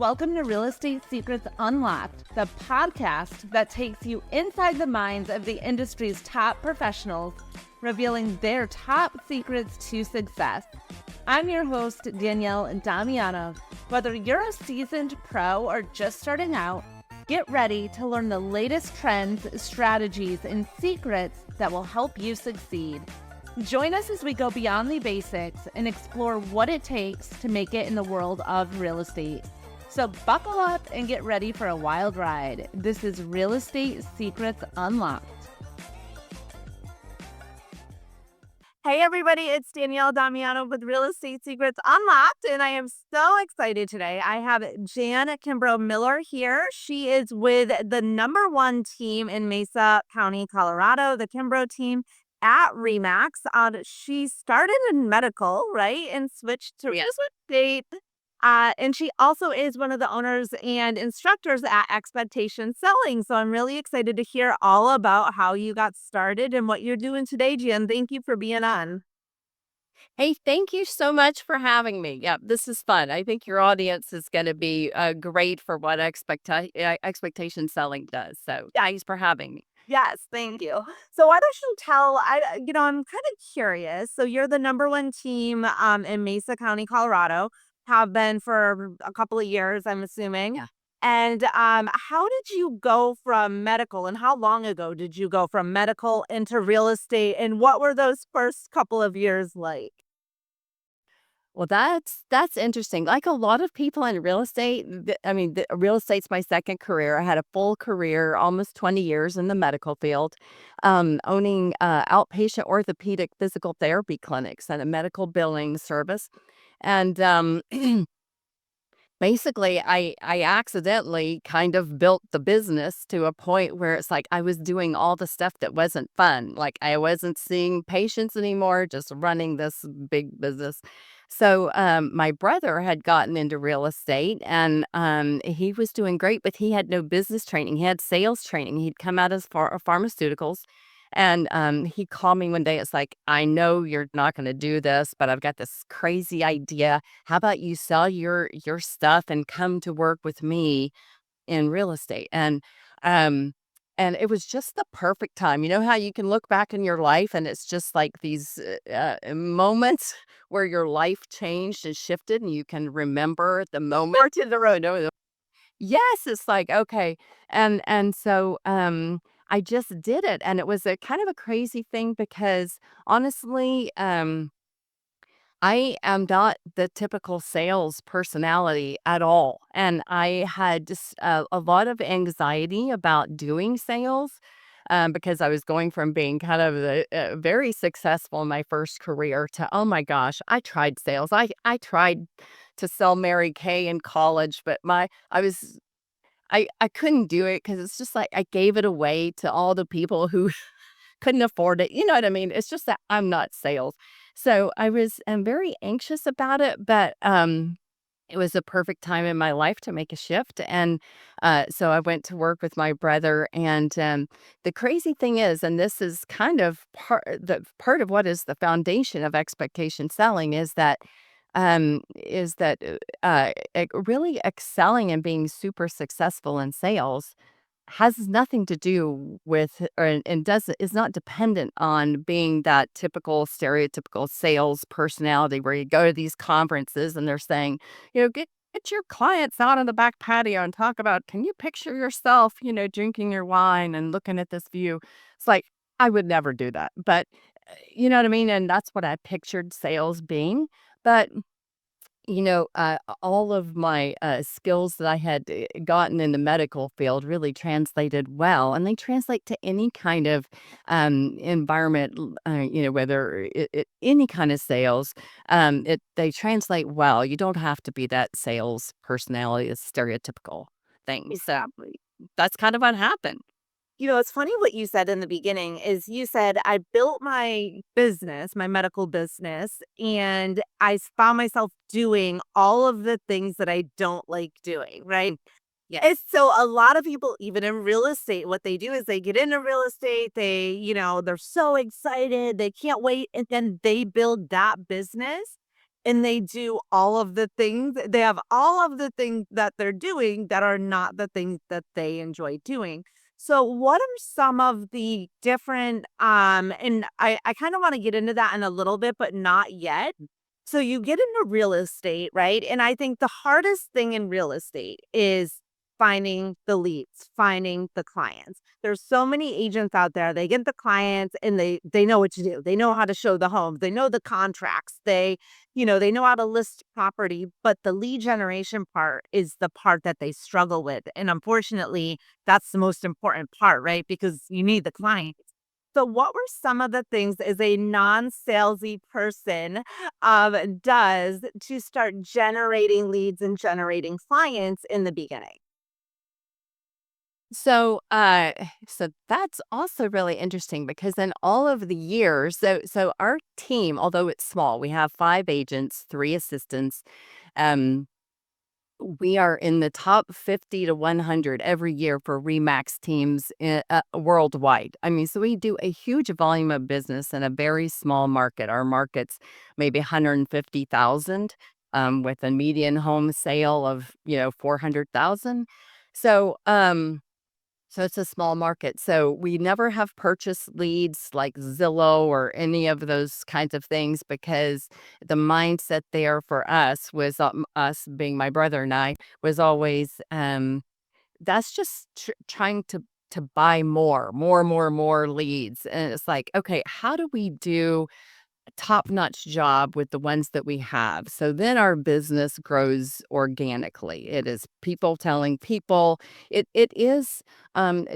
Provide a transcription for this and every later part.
Welcome to Real Estate Secrets Unlocked, the podcast that takes you inside the minds of the industry's top professionals, revealing their top secrets to success. I'm your host, Danielle Damianov. Whether you're a seasoned pro or just starting out, get ready to learn the latest trends, strategies, and secrets that will help you succeed. Join us as we go beyond the basics and explore what it takes to make it in the world of real estate. So buckle up and get ready for a wild ride. This is Real Estate Secrets Unlocked. Hey everybody, it's Danielle Damianov with Real Estate Secrets Unlocked, and I am so excited today. I have Kimbrough Miller here. She is with the #1 team in Mesa County, Colorado, the Kimbrough team at Remax. She started in medical, right, and switched to real estate. And she also is one of the owners and instructors at Expectation Selling. So I'm really excited to hear all about how you got started and what you're doing today, Jen. Thank you for being on. Hey, thank you so much for having me. Yeah, this is fun. I think your audience is going to be great for what expectation selling does. So thanks for having me. Yes, thank you. So why don't you I'm kind of curious. So you're the #1 team in Mesa County, Colorado, have been for a couple of years, I'm assuming. Yeah. And how did you go from medical, and how long ago did you go from medical into real estate, and what were those first couple of years like? Well, that's interesting. Like a lot of people in real estate, real estate's my second career. I had a full career, almost 20 years in the medical field, owning outpatient orthopedic physical therapy clinics and a medical billing service. And basically, I accidentally kind of built the business to a point where it's like I was doing all the stuff that wasn't fun. Like I wasn't seeing patients anymore, just running this big business. So my brother had gotten into real estate and he was doing great, but he had no business training. He had sales training. He'd come out of pharmaceuticals. And he called me one day. It's like, I know you're not going to do this, but I've got this crazy idea. How about you sell your stuff and come to work with me in real estate? Um, and it was just the perfect time. You know how you can look back in your life and it's just like these moments where your life changed and shifted, and you can remember the moment in the road. Yes, it's like, okay. And so I just did it, and it was a kind of a crazy thing because honestly, I am not the typical sales personality at all. And I had just a lot of anxiety about doing sales because I was going from being kind of very successful in my first career to, oh my gosh, I tried sales. I tried to sell Mary Kay in college, but I couldn't do it because it's just like I gave it away to all the people who couldn't afford it. You know what I mean? It's just that I'm not sales. So I'm very anxious about it, but it was a perfect time in my life to make a shift. And so I went to work with my brother. And the crazy thing is, and this is kind of part of what is the foundation of expectation selling, really excelling and being super successful in sales has nothing to do with and doesn't is not dependent on being that typical stereotypical sales personality where you go to these conferences and they're saying, get your clients out on the back patio and talk about, can you picture yourself, drinking your wine and looking at this view? It's like I would never do that. But you know what I mean? And that's what I pictured sales being. But all of my skills that I had gotten in the medical field really translated well, and they translate to any kind of environment, whether any kind of sales, they translate well. You don't have to be that sales personality, a stereotypical thing. So Exactly. that's kind of what happened. It's funny what you said in the beginning is you said, I built my business, my medical business, and found myself doing all of the things that I don't like doing, right? Yeah. It's so a lot of people, even in real estate, what they do is they get into real estate, they're so excited, they can't wait, and then they build that business. and they do all of the things. They have all of the things that they're doing that are not the things that they enjoy doing. So what are some of the different and I kind of want to get into that in a little bit, but not yet. So you get into real estate, right? And I think the hardest thing in real estate is finding the leads, finding the clients. There's so many agents out there. They get the clients and they know what to do. They know how to show the homes. They know the contracts. They know how to list property, but the lead generation part is the part that they struggle with. And unfortunately, that's the most important part, right? Because you need the client. So, what were some of the things as a non-salesy person does to start generating leads and generating clients in the beginning? So that's also really interesting because in all of the years, so our team, although it's small, we have 5 agents, 3 assistants. Um, we are in the top 50 to 100 every year for Remax teams worldwide. I mean, so we do a huge volume of business in a very small market. Our market's maybe 150,000 with a median home sale of, 400,000. So, so it's a small market. So we never have purchase leads like Zillow or any of those kinds of things because the mindset there for us was us being my brother and I was always that's just trying to buy more leads. And it's like, okay, how do we do top-notch job with the ones that we have. So then our business grows organically. It is people telling people. It is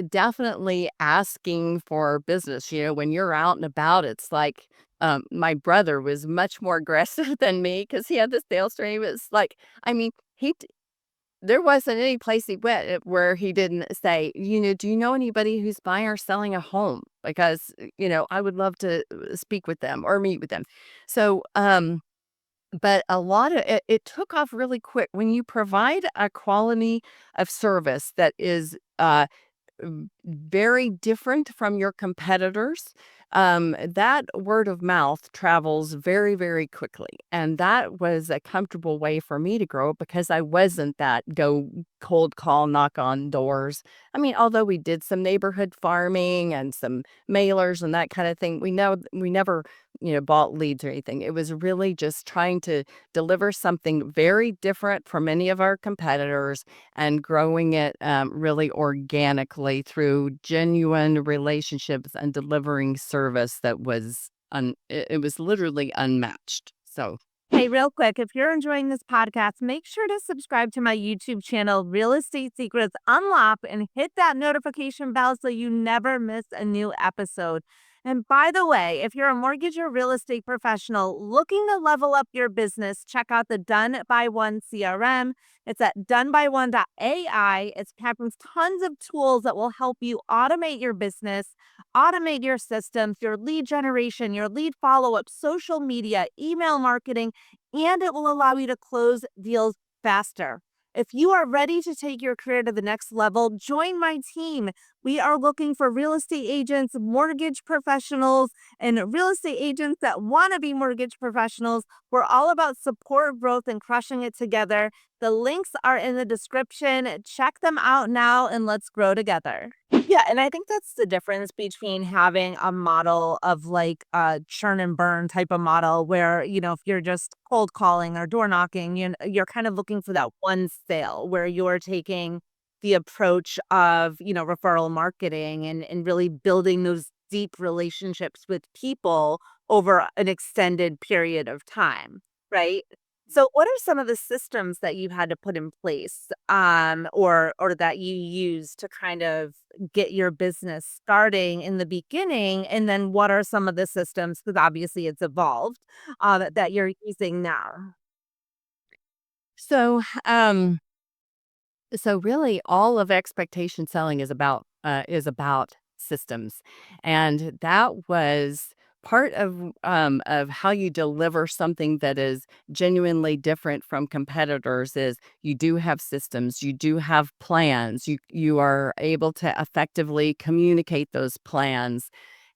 definitely asking for business. When you're out and about, it's like my brother was much more aggressive than me because he had the sales training. It's like, I mean, there wasn't any place he went where he didn't say, "Do you know anybody who's buying or selling a home? Because, I would love to speak with them or meet with them." So, but a lot of it took off really quick when you provide a quality of service that is, very different from your competitors, that word of mouth travels very, very quickly. And that was a comfortable way for me to grow because I wasn't that go cold call, knock on doors. I mean, although we did some neighborhood farming and some mailers and that kind of thing, we never, bought leads or anything. It was really just trying to deliver something very different from any of our competitors and growing it really organically through genuine relationships and delivering service that was it was literally unmatched. So Hey, real quick, if you're enjoying this podcast, make sure to subscribe to my YouTube channel, Real Estate Secrets Unlock, and hit that notification bell so you never miss a new episode. And by the way, if you're a mortgage or real estate professional looking to level up your business, check out the Done by One CRM. It's at donebyone.ai. It has tons of tools that will help you automate your business, automate your systems, your lead generation, your lead follow up, social media, email marketing, and it will allow you to close deals faster. If you are ready to take your career to the next level, join my team. We are looking for real estate agents, mortgage professionals, and real estate agents that want to be mortgage professionals. We're all about support, growth, and crushing it together. The links are in the description. Check them out now and let's grow together. Yeah, and I think that's the difference between having a model of like a churn and burn type of model where, if you're just cold calling or door knocking, you're kind of looking for that one sale where you're taking the approach of, referral marketing and really building those deep relationships with people over an extended period of time, right? So what are some of the systems that you had to put in place or that you use to kind of get your business starting in the beginning, and then what are some of the systems, because obviously it's evolved, that you're using now? so So really all of expectation selling is about systems. And that was part of how you deliver something that is genuinely different from competitors is you do have systems, you do have plans, you are able to effectively communicate those plans.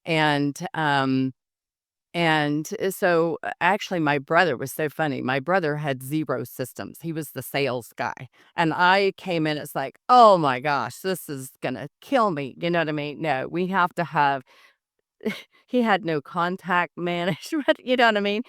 And And so actually, my brother was so funny. My brother had 0 systems. He was the sales guy. And I came in, it's like, oh my gosh, this is going to kill me. You know what I mean? No, we have to have he had no contact management, you know what I mean?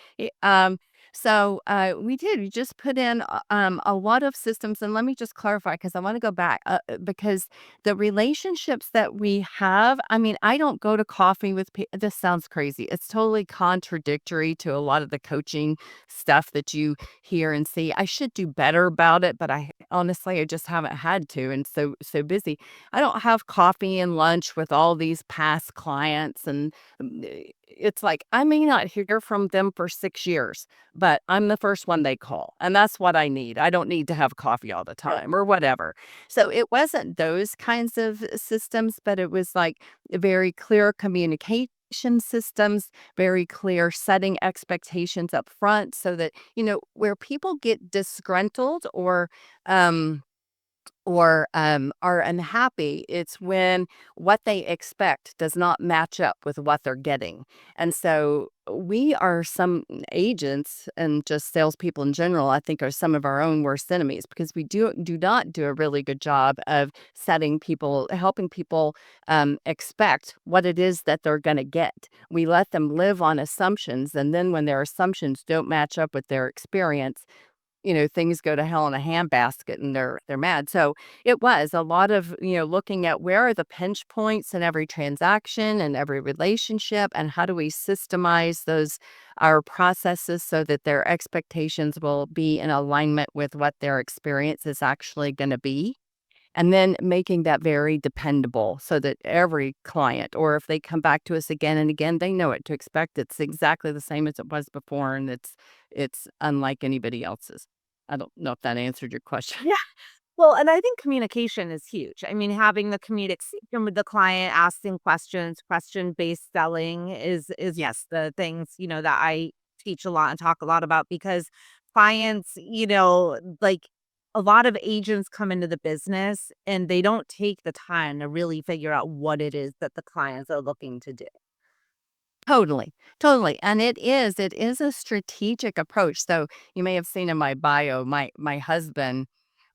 We did. We just put in a lot of systems, and let me just clarify because I want to go back because the relationships that we have. I mean, I don't go to coffee with people. This sounds crazy. It's totally contradictory to a lot of the coaching stuff that you hear and see. I should do better about it, but I honestly I just haven't had to, and so busy. I don't have coffee and lunch with all these past clients and it's like I may not hear from them for 6 years, but I'm the first one they call, and that's what I need. I don't need to have coffee all the time or whatever. So it wasn't those kinds of systems, but it was like very clear communication systems, very clear setting expectations up front so that, where people get disgruntled um are unhappy, it's when what they expect does not match up with what they're getting. And so we are some agents and just salespeople in general, I think, are some of our own worst enemies because we do not do a really good job of helping people expect what it is that they're going to get. We let them live on assumptions, and then when their assumptions don't match up with their experience, things go to hell in a handbasket and they're mad. So it was a lot of, looking at where are the pinch points in every transaction and every relationship and how do we systemize our processes so that their expectations will be in alignment with what their experience is actually going to be. And then making that very dependable so that every client, or if they come back to us again and again, they know what to expect. It's exactly the same as it was before, and it's unlike anybody else's. I don't know if that answered your question. Yeah. Well, and I think communication is huge. I mean, having the communication with the client, asking questions, question-based selling is yes, the things, that I teach a lot and talk a lot about because clients, like a lot of agents come into the business and they don't take the time to really figure out what it is that the clients are looking to do. Totally, totally, and it is a strategic approach. So you may have seen in my bio, my husband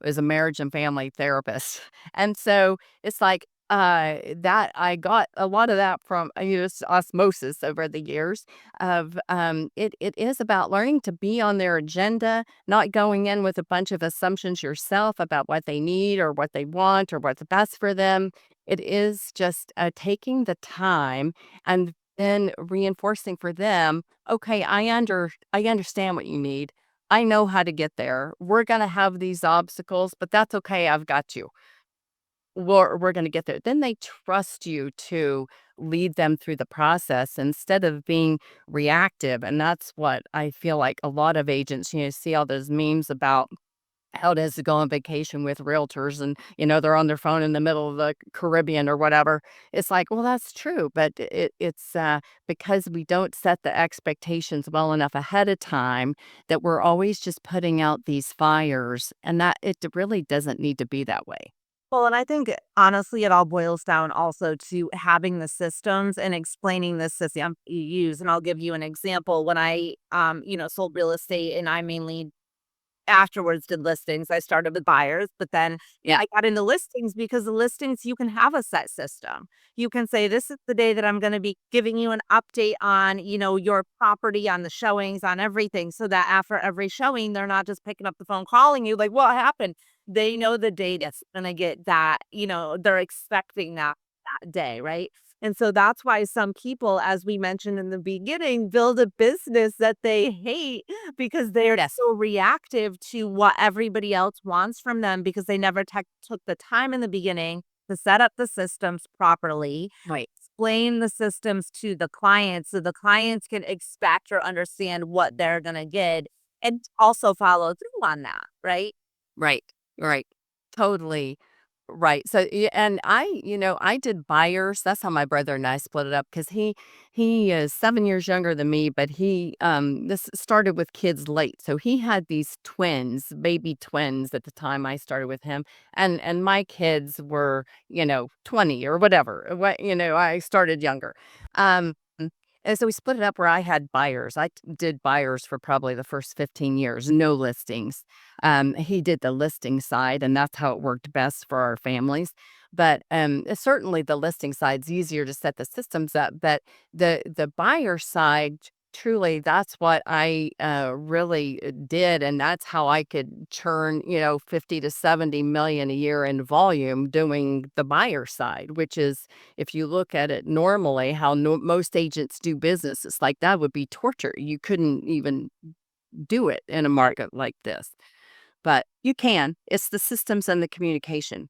was a marriage and family therapist, and so it's like that I got a lot of that from osmosis over the years. It is about learning to be on their agenda, not going in with a bunch of assumptions yourself about what they need or what they want or what's best for them. It is just taking the time and then reinforcing for them, "Okay, I understand what you need. I know how to get there. We're gonna have these obstacles, but that's okay, I've got you. We're gonna get there." Then they trust you to lead them through the process instead of being reactive, and that's what I feel like a lot of agents, see all those memes about how it is to go on vacation with realtors and, they're on their phone in the middle of the Caribbean or whatever. It's like, well, that's true, but it's because we don't set the expectations well enough ahead of time that we're always just putting out these fires, and that it really doesn't need to be that way. Well, and I think honestly, it all boils down also to having the systems and explaining the system you use. And I'll give you an example. When I, sold real estate and I mainly afterwards did listings. I started with buyers, but then Yeah. I got into listings because the listings you can have a set system. You can say this is the day that I'm going to be giving you an update on, your property, on the showings, on everything so that after every showing they're not just picking up the phone calling you like what happened. They know the date it's going to get that, they're expecting that day, right? And so that's why some people, as we mentioned in the beginning, build a business that they hate because they're Yes. so reactive to what everybody else wants from them because they never took the time in the beginning to set up the systems properly, Right. explain the systems to the clients so the clients can expect or understand what they're going to get and also follow through on that, right? Right, right. Totally right. So, and I did buyers. That's how my brother and I split it up because he is 7 years younger than me, but this started with kids late. So he had these twins, baby twins at the time I started with him, and my kids were 20 or whatever. I started younger. Um And so we split it up where I had buyers. Did buyers for probably the first 15 years, no listings. He did the listing side, and that's how it worked best for our families. But certainly the listing side's easier to set the systems up. But the buyer side, truly, that's what I really did, and that's how I could churn, 50 to 70 million a year in volume doing the buyer side, which is, if you look at it normally, how most agents do business, it's like that would be torture. You couldn't even do it in a market like this, but you can. It's the systems and the communication.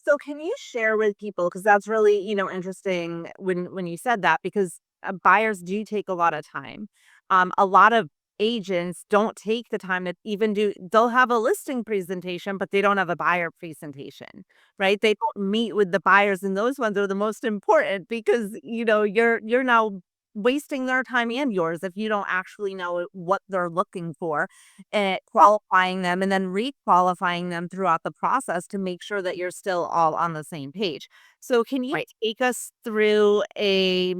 So can you share with people, because that's really, interesting when you said that, because buyers do take a lot of time. A lot of agents don't take the time to even they'll have a listing presentation, but they don't have a buyer presentation, right? They don't meet with the buyers, and those ones are the most important because, you're now wasting their time and yours if you don't actually know what they're looking for, and qualifying them and then re-qualifying them throughout the process to make sure that you're still all on the same page. So can you Right. take us through a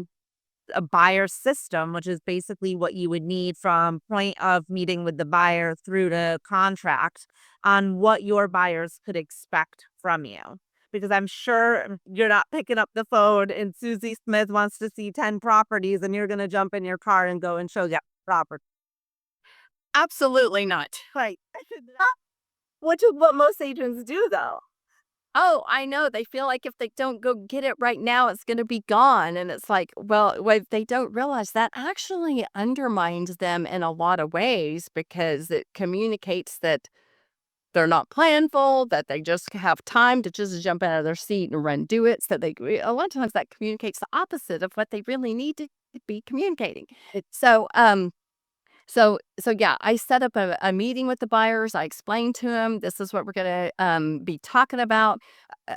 buyer system, which is basically what you would need from point of meeting with the buyer through to contract, on what your buyers could expect from you? Because I'm sure you're not picking up the phone and Susie Smith wants to see 10 properties and you're going to jump in your car and go and show that property. Absolutely not. Right. Which is what most agents do, though. Oh, I know. They feel like if they don't go get it right now, it's going to be gone. And it's like, well, what they don't realize that actually undermines them in a lot of ways because it communicates that they're not planful, that they just have time to just jump out of their seat and run do it. So a lot of times that communicates the opposite of what they really need to be communicating. So, so yeah, I set up a meeting with the buyers. I explained to them, this is what we're going to be talking about.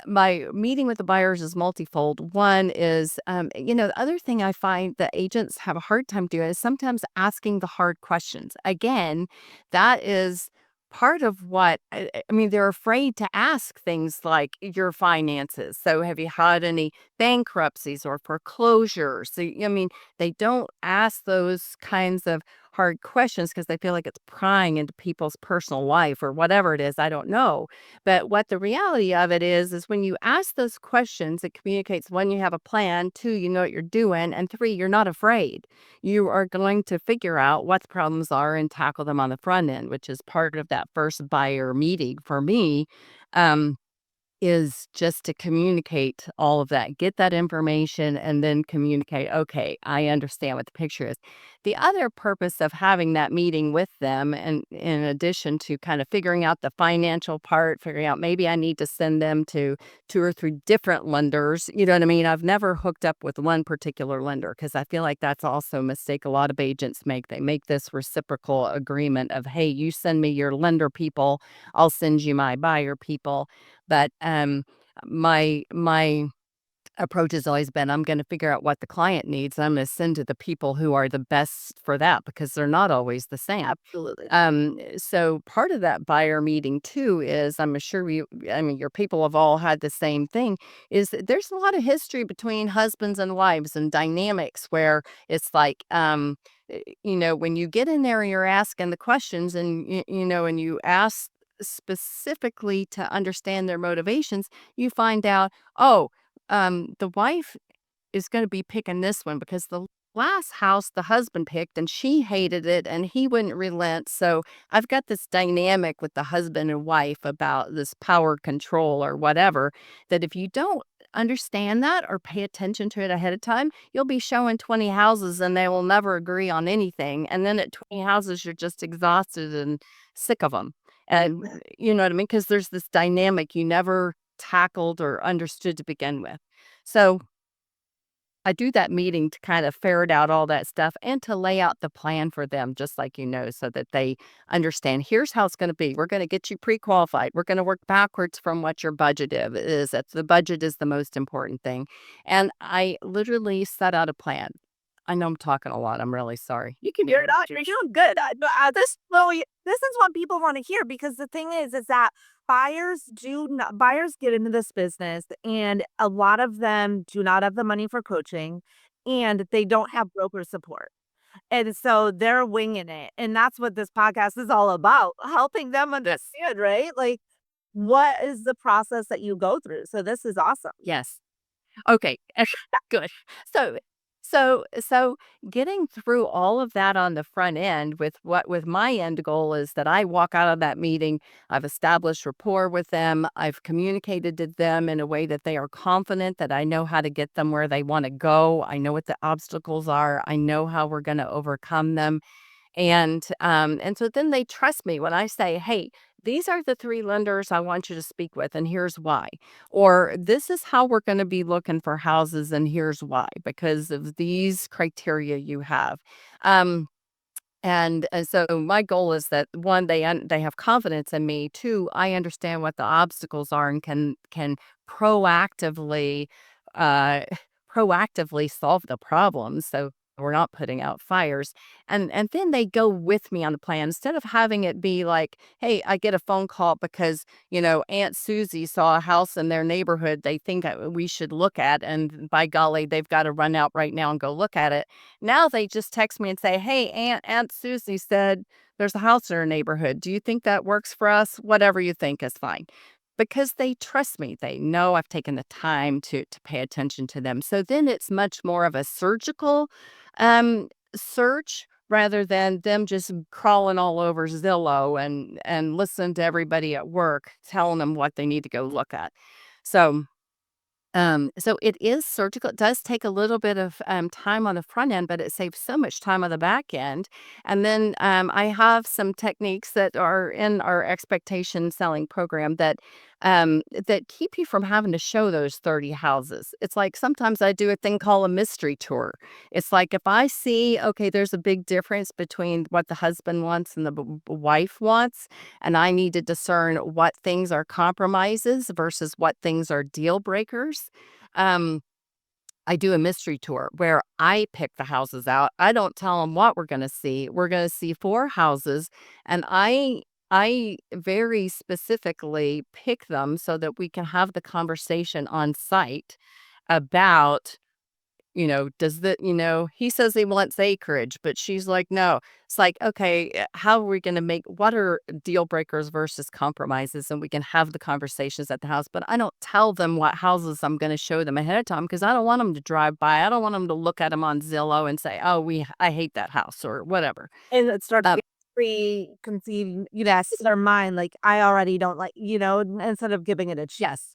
My meeting with the buyers is multifold. One is, the other thing I find that agents have a hard time doing is sometimes asking the hard questions. Again, that is part of what I mean, they're afraid to ask things like your finances. So have you had any bankruptcies or foreclosures? So, I mean, they don't ask those kinds of hard questions because they feel like it's prying into people's personal life or whatever it is. I don't know. But what the reality of it is when you ask those questions, it communicates, one, you have a plan, two, you know what you're doing, and three, you're not afraid. You are going to figure out what the problems are and tackle them on the front end, which is part of that first buyer meeting for me. Um, is just to communicate all of that, get that information, and then communicate, okay, I understand what the picture is. The other purpose of having that meeting with them, and in addition to kind of figuring out the financial part, figuring out maybe I need to send them to 2 or 3 different lenders. You know what I mean? I've never hooked up with one particular lender because I feel like that's also a mistake a lot of agents make. They make this reciprocal agreement of, hey, you send me your lender people, I'll send you my buyer people. But, my approach has always been, I'm gonna figure out what the client needs, I'm gonna send to the people who are the best for that because they're not always the same. Absolutely. So part of that buyer meeting too is, I'm sure I mean, your people have all had the same thing, is that there's a lot of history between husbands and wives and dynamics where it's like, when you get in there and you're asking the questions and, and you ask specifically to understand their motivations, you find out, oh, the wife is going to be picking this one because the last house the husband picked and she hated it and he wouldn't relent. So I've got this dynamic with the husband and wife about this power control or whatever, that if you don't understand that or pay attention to it ahead of time, you'll be showing 20 houses and they will never agree on anything. And then at 20 houses, you're just exhausted and sick of them. And you know what I mean? Because there's this dynamic you never tackled or understood to begin with. So I do that meeting to kind of ferret out all that stuff and to lay out the plan for them, just like so that they understand, here's how it's going to be. We're going to get you pre-qualified. We're going to work backwards from what your budget is. That's the budget is the most important thing. And I literally set out a plan. I know I'm talking a lot. I'm really sorry. You can. You're not. You're doing good. This is what people want to hear, because the thing is that buyers get into this business and a lot of them do not have the money for coaching, and they don't have broker support. And so they're winging it. And that's what this podcast is all about, helping them understand, right? Like, what is the process that you go through? So this is awesome. Yes. Okay, good. So so getting through all of that on the front end with my end goal is that I walk out of that meeting, I've established rapport with them, I've communicated to them in a way that they are confident that I know how to get them where they want to go. I know what the obstacles are. I know how we're going to overcome them. And so then they trust me when I say, "Hey, these are the 3 lenders I want you to speak with, and here's why." Or, "This is how we're gonna be looking for houses, and here's why, because of these criteria you have." Um, and so my goal is that, 1, they have confidence in me. 2, I understand what the obstacles are and can proactively, uh, proactively solve the problems, so we're not putting out fires, and then they go with me on the plan instead of having it be like, "Hey, I get a phone call because, Aunt Susie saw a house in their neighborhood they think, we should look at, and by golly, they've gotta run out right now and go look at it." Now they just text me and say, "Hey, Aunt Susie said there's a house in her neighborhood. Do you think that works for us? Whatever you think is fine." Because they trust me. They know I've taken the time to pay attention to them. So then it's much more of a surgical search rather than them just crawling all over Zillow and listen to everybody at work telling them what they need to go look at. So so it is surgical. It does take a little bit of time on the front end, but it saves so much time on the back end. And then I have some techniques that are in our expectation selling program that keep you from having to show those 30 houses. It's like sometimes I do a thing called a mystery tour. It's like if I see, okay, there's a big difference between what the husband wants and the wife wants, and I need to discern what things are compromises versus what things are deal breakers. Um, I do a mystery tour where I pick the houses out. I don't tell them what we're going to see. We're going to see 4 houses, and I very specifically pick them so that we can have the conversation on site about, he says he wants acreage, but she's like, "No." It's like, okay, how are we going to what are deal breakers versus compromises? And we can have the conversations at the house, but I don't tell them what houses I'm going to show them ahead of time because I don't want them to drive by. I don't want them to look at them on Zillow and say, "Oh, I hate that house," or whatever. And it starts Um, getting preconceived, yes, in their mind, like, I already don't like, instead of giving it a chance.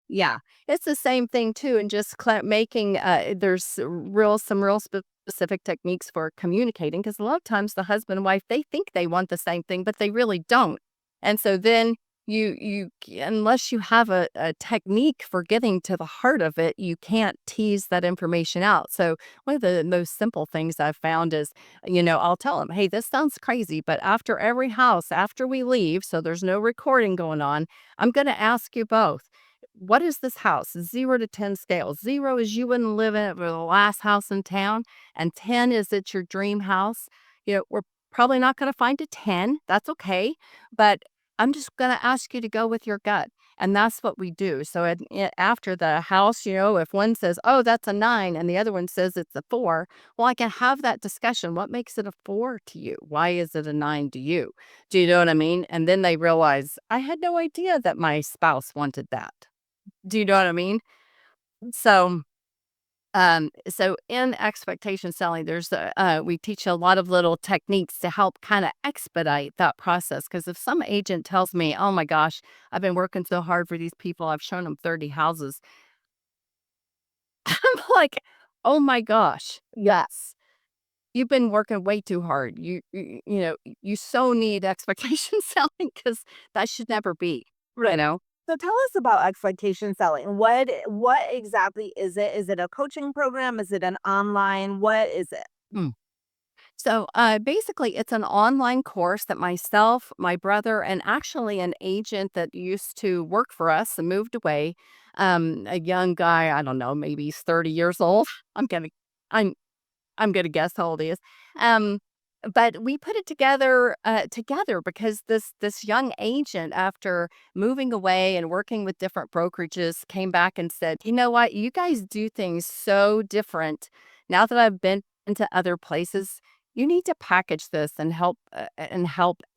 Yeah, it's the same thing too, and just making there's some real specific techniques for communicating because a lot of times the husband and wife they think they want the same thing, but they really don't. And so then unless you have a technique for getting to the heart of it, you can't tease that information out. So one of the most simple things I've found is, I'll tell them, "Hey, this sounds crazy, but after every house, after we leave, so there's no recording going on, I'm going to ask you both. What is this house? 0 to 10 scale. 0 is you wouldn't live in it for the last house in town, and 10 is it's your dream house. We're probably not going to find a 10. That's okay. But I'm just going to ask you to go with your gut. And that's what we do. So after the house, if one says, "Oh, that's a 9," and the other one says it's a 4, well, I can have that discussion. What makes it a 4 to you? Why is it a 9 to you? Do you know what I mean? And then they realize I had no idea that my spouse wanted that. Do you know what I mean? So, so in expectation selling, we teach a lot of little techniques to help kind of expedite that process. Because if some agent tells me, "Oh my gosh, I've been working so hard for these people, I've shown them 30 houses," I'm like, "Oh my gosh, yes, you've been working way too hard. You so need expectation selling because that should never be, you Right. know." So tell us about expectation selling. What exactly is it? Is it a coaching program? Is it an online? What is it? So basically, it's an online course that myself, my brother, and actually an agent that used to work for us and moved away, a young guy, I don't know, maybe he's 30 years old. I'm I'm I'm gonna guess how old he is. Um, but we put it together because this young agent, after moving away and working with different brokerages, came back and said, "You know what? You guys do things so different. Now that I've been into other places, you need to package this and help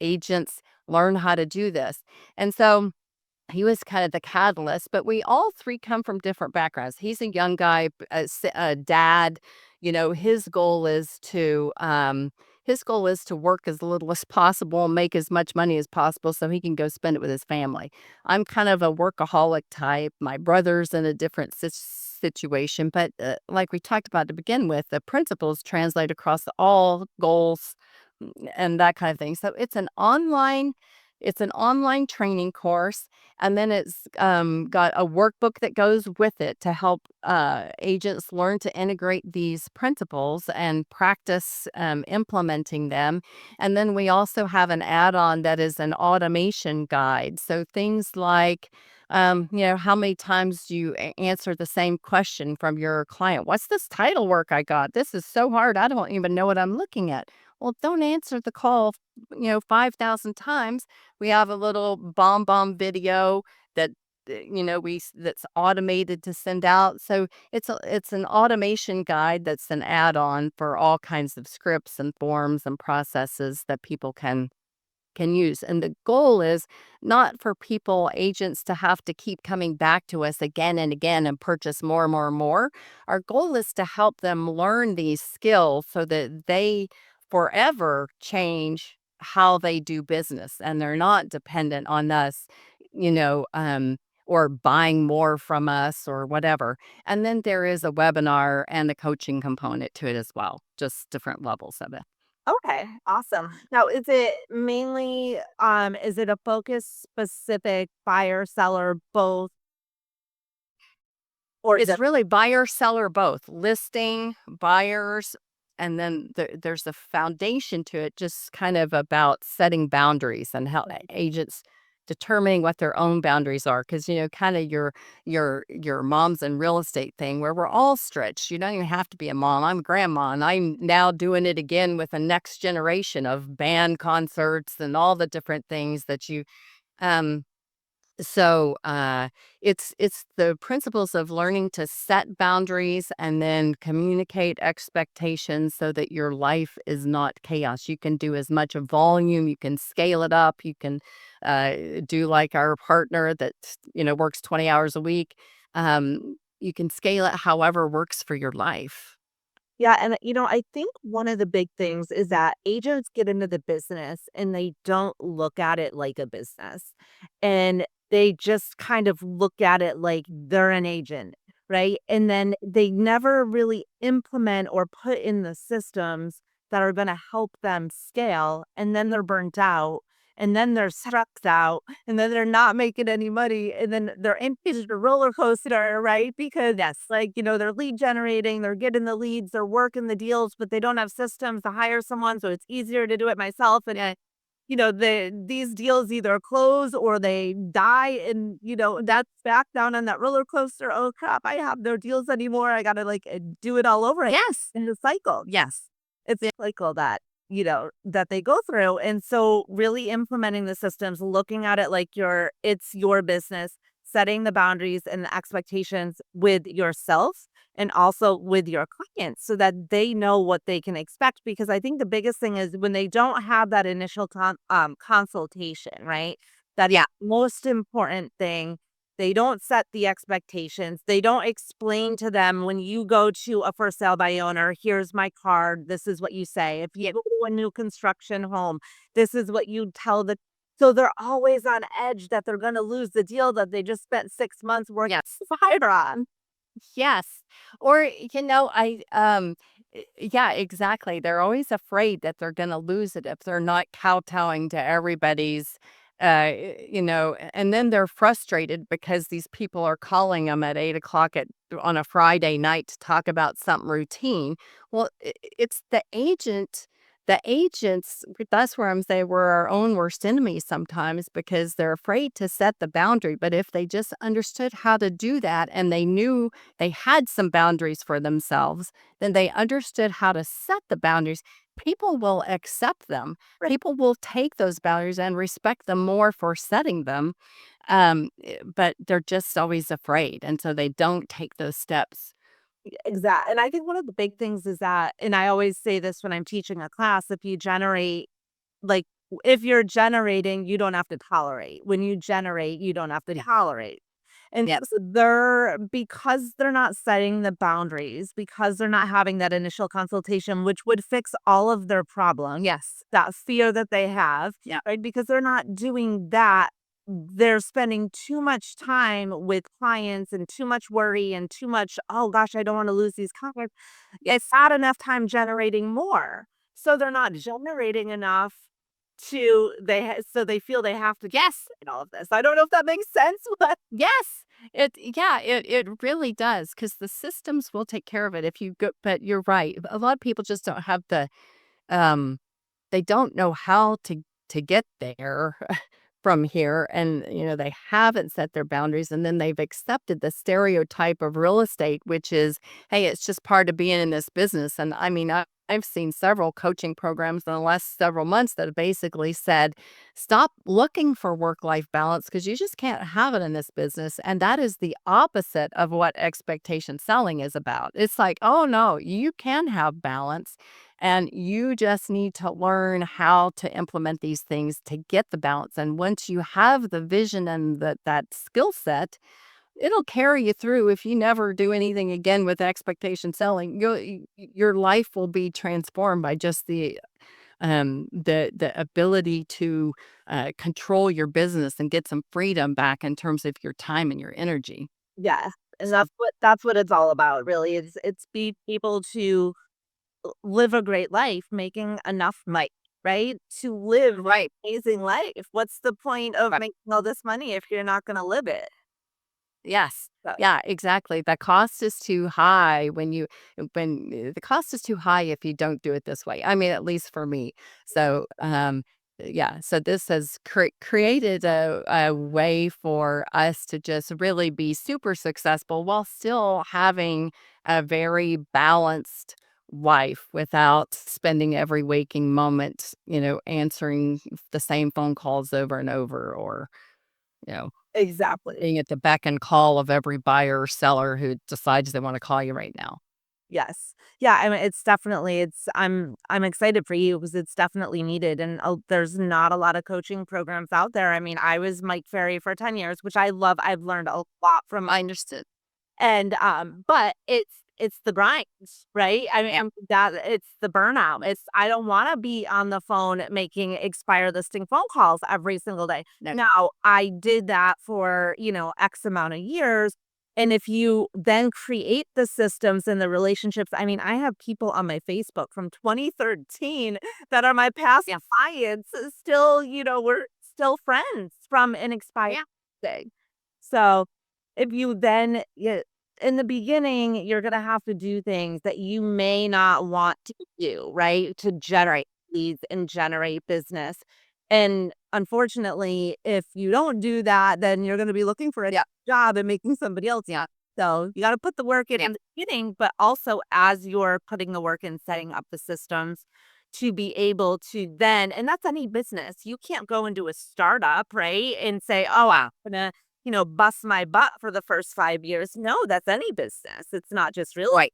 agents learn how to do this." And so he was kind of the catalyst, but we all three come from different backgrounds. He's a young guy, a dad. His goal is to work as little as possible, make as much money as possible, so he can go spend it with his family. I'm kind of a workaholic type. My brother's in a different situation, but like we talked about to begin with, the principles translate across all goals, and that kind of thing. So it's an online training course, and then it's got a workbook that goes with it to help agents learn to integrate these principles and practice implementing them. And then we also have an add-on that is an automation guide. So things like, how many times do you answer the same question from your client? What's this title work I got? This is so hard. I don't even know what I'm looking at. Well, don't answer the call, 5,000 times. We have a little bomb video that that's automated to send out. So it's an automation guide that's an add-on for all kinds of scripts and forms and processes that people can use. And the goal is not for agents, to have to keep coming back to us again and again and purchase more and more and more. Our goal is to help them learn these skills so that they forever change how they do business, and they're not dependent on us, you know, um, or buying more from us or whatever. And then there is a webinar and a coaching component to it as well, just different levels of it. Okay, awesome. Now, is it a focus specific buyer, seller, both, or is It's it really buyer, seller, both listing, buyers, and then there's a foundation to it, just kind of about setting boundaries and how agents determining what their own boundaries are. Because kind of your mom's and real estate thing, where we're all stretched. You don't even have to be a mom. I'm a grandma, and I'm now doing it again with the next generation of band concerts and all the different things that you um so it's the principles of learning to set boundaries and then communicate expectations so that your life is not chaos. You can do as much volume, you can scale it up, you can do like our partner that works 20 hours a week. You can scale it however works for your life. Yeah, and I think one of the big things is that agents get into the business and they don't look at it like a business. And they just kind of look at it like they're an agent, right? And then they never really implement or put in the systems that are going to help them scale. And then they're burnt out. And then they're stressed out, and then they're not making any money, and then they're in this roller coaster, right? Because yes, like they're lead generating, they're getting the leads, they're working the deals, but they don't have systems to hire someone, so it's easier to do it myself. And these deals either close or they die, and that's back down on that roller coaster. Oh crap, I have no deals anymore. I gotta do it all over. Yes, in the cycle. Yes, it's a cycle that they go through. And so really implementing the systems, looking at it like it's your business, setting the boundaries and the expectations with yourself and also with your clients so that they know what they can expect. Because I think the biggest thing is when they don't have that initial consultation, right? That Yeah. most important thing, they don't set the expectations. They don't explain to them when you go to a for sale by owner, here's my card. This is what you say. If you go to a new construction home, this is what you tell the. So they're always on edge that they're going to lose the deal that they just spent 6 months working Yes. fiber on. Yes. Or, yeah, exactly. They're always afraid that they're going to lose it if they're not kowtowing to everybody's, and then they're frustrated because these people are calling them at 8 o'clock on a Friday night to talk about something routine. Well, it's the agents, that's where I'm saying we're our own worst enemies sometimes because they're afraid to set the boundary. But if they just understood how to do that and they knew they had some boundaries for themselves, then they understood how to set the boundaries. people will accept them. Right. People will take those boundaries and respect them more for setting them. But they're just always afraid. And so they don't take those steps. Exact and I think one of the big things is that and I always say this when I'm teaching a class, if you generate like, if you're generating, you don't have to tolerate. When you generate, you don't have to tolerate. And Yep. so they're because they're not setting the boundaries, because they're not having that initial consultation, which would fix all of their problems. Yes. That fear that they have, Yeah. right? Because they're not doing that. They're spending too much time with clients and too much worry and too much, oh gosh, I don't want to lose these clients. It's not enough time generating more. So they're not generating enough so they feel they have to guess in all of this. I don't know if that makes sense, but Yes. It really does, because the systems will take care of it if you go. But you're right. A lot of people just don't have the um they don't know how to get there from here, and they haven't set their boundaries, and then they've accepted the stereotype of real estate, which is, hey, it's just part of being in this business. And I mean, I've seen several coaching programs in the last several months that have basically said, stop looking for work-life balance, because you just can't have it in this business. And that is the opposite of what expectation selling is about. It's like, oh no, you can have balance, and you just need to learn how to implement these things to get the balance. And once you have the vision and that skill set, it'll carry you through. If you never do anything again with expectation selling, your life will be transformed by just the ability to control your business and get some freedom back in terms of your time and your energy. yeah. And So, that's what it's all about, really. It's be able to live a great life, making enough money, right? To live an right. amazing life. What's the point of making all this money if you're not gonna live it? Yes. So Yeah, exactly. The cost is too high when the cost is too high if you don't do it this way. I mean, at least for me. So, yeah, so this has created a way for us to just really be super successful while still having a very balanced life without spending every waking moment, answering the same phone calls over and over, or, you know, exactly. being at the beck and call of every buyer or seller who decides they wanna call you right now. Yes. Yeah, I mean, it's definitely I'm excited for you because it's definitely needed, and, there's not a lot of coaching programs out there. I mean, I was Mike Ferry for 10 years, which I love. I've learned a lot from I understood. and, but it's the grind, right? I mean, Yeah. that it's the burnout. It's I don't wanna be on the phone making expire listing phone calls every single day. No. Now, I did that for, X amount of years, and if you then create the systems and the relationships I mean, I have people on my Facebook from 2013 that are my past Yeah. clients, still, we're still friends from an expired Yeah. thing. So, if you then in the beginning, you're gonna have to do things that you may not want to do, right? To generate leads and generate business. And unfortunately, if you don't do that, then you're gonna be looking for a Yeah. job and making somebody else. Yeah. So you gotta put the work in Yeah. in the beginning, but also as you're putting the work in setting up the systems to be able to then and that's any business. You can't go into a startup, right? And say, oh, I'm gonna bust my butt for the first 5 years. No, that's any business. It's not just real. Right.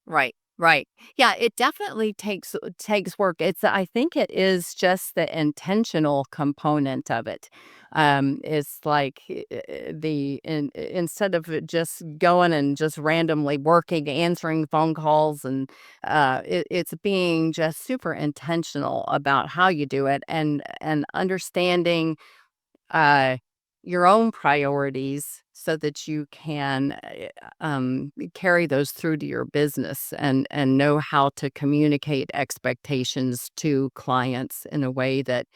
Right. Right. Yeah, it definitely takes work. I think it is just the intentional component of it. It's like instead of it just going and just randomly working, answering phone calls, and it's being just super intentional about how you do it, and understanding uh, your own priorities so that you can carry those through to your business, and know how to communicate expectations to clients in a way that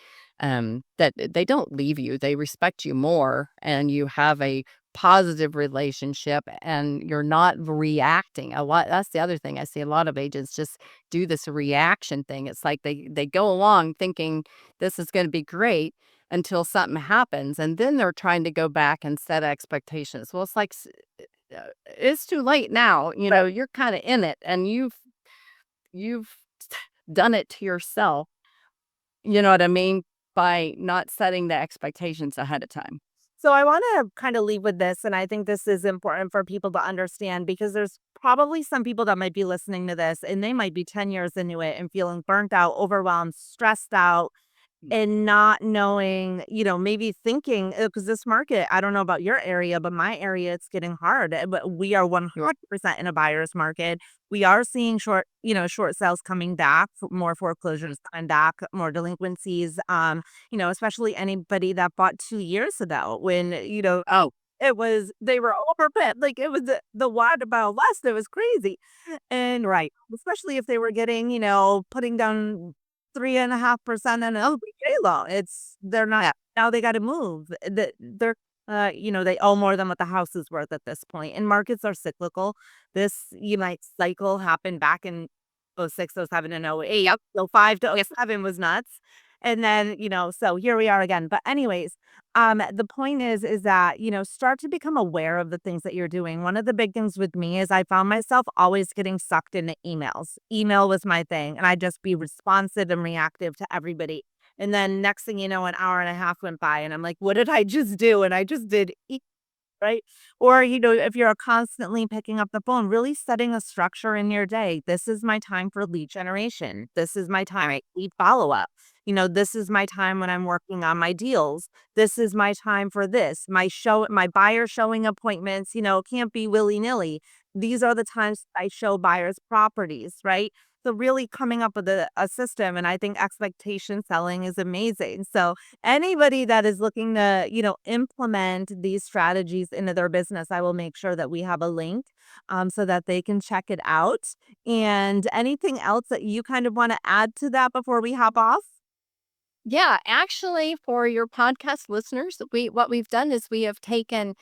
they don't leave you. They respect you more, and you have a positive relationship, and you're not reacting a lot. That's the other thing. I see a lot of agents just do this reaction thing. It's like they go along thinking this is going to be great until something happens, and then they're trying to go back and set expectations. Well, it's like it's too late now. Right. You're kind of in it, and you've done it to yourself. You know what I mean? By not setting the expectations ahead of time. So I want to kind of leave with this, and I think this is important for people to understand because there's probably some people that might be listening to this and they might be 10 years into it and feeling burnt out, overwhelmed, stressed out, and not knowing, maybe thinking, because this market, I don't know about your area, but my area, it's getting hard. But we are 100% in a buyer's market. We are seeing short sales coming back, more foreclosures coming back, more delinquencies. Especially anybody that bought 2 years ago when, Oh, they were overbid. Like it was the Wild Wild West. It was crazy. And right. especially if they were getting, putting down 3.5% on an LPJ loan. They're not, now they got to move. They owe more than what the house is worth at this point. And markets are cyclical. This, cycle happened back in 06, 07, and 08. Yep. So 5 to 07 was nuts. And then, so here we are again. But anyways, the point is that, start to become aware of the things that you're doing. One of the big things with me is I found myself always getting sucked into emails. Email was my thing, and I'd just be responsive and reactive to everybody. And then next thing you know, an hour and a half went by, and I'm like, what did I just do? And I just did right? Or, if you're constantly picking up the phone, really setting a structure in your day. This is my time for lead generation. This is my time. I lead follow up. This is my time when I'm working on my deals. This is my time for this. My buyer showing appointments, can't be willy nilly. These are the times I show buyers properties, right? So really coming up with a system, and I think expectation selling is amazing. So anybody that is looking to, implement these strategies into their business, I will make sure that we have a link so that they can check it out. And anything else that you kind of want to add to that before we hop off? Yeah, actually, for your podcast listeners, what we've done is we have taken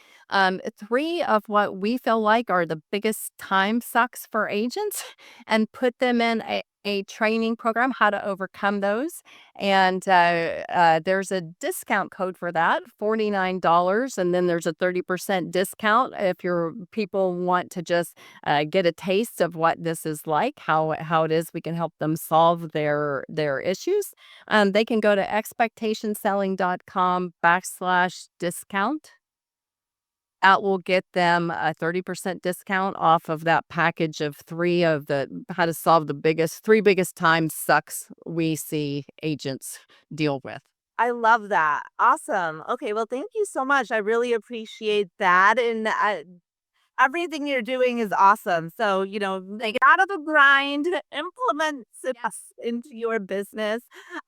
three of what we feel like are the biggest time sucks for agents and put them in a training program, how to overcome those. And there's a discount code for that, $49. And then there's a 30% discount if your people want to just get a taste of what this is like, how it is we can help them solve their issues. They can go to expectationselling.com/discount. That will get them a 30% discount off of that package of three of the how to solve the three biggest time sucks we see agents deal with. I love that. Awesome. Okay, well, thank you so much. I really appreciate that. And everything you're doing is awesome. So, get out of the grind, implement success into your business.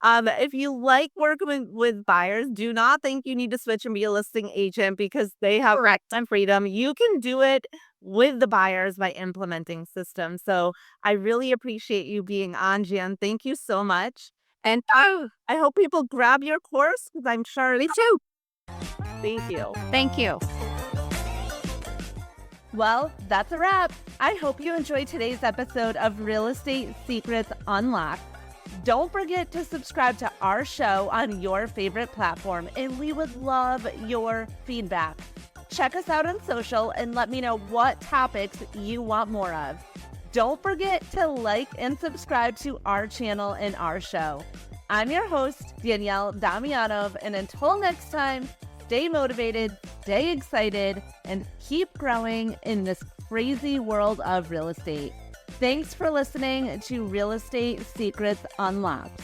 If you like working with buyers, do not think you need to switch and be a listing agent because they have Correct. some freedom. You can do it with the buyers by implementing systems. So I really appreciate you being on, Jan. Thank you so much. And I hope people grab your course because I'm sure. Me too. Thank you. Thank you. Well, that's a wrap. I hope you enjoyed today's episode of Real Estate Secrets Unlocked. Don't forget to subscribe to our show on your favorite platform, and we would love your feedback. Check us out on social and let me know what topics you want more of. Don't forget to like and subscribe to our channel and our show. I'm your host, Danielle Damianov, and until next time, stay motivated, stay excited, and keep growing in this crazy world of real estate. Thanks for listening to Real Estate Secrets Unlocked.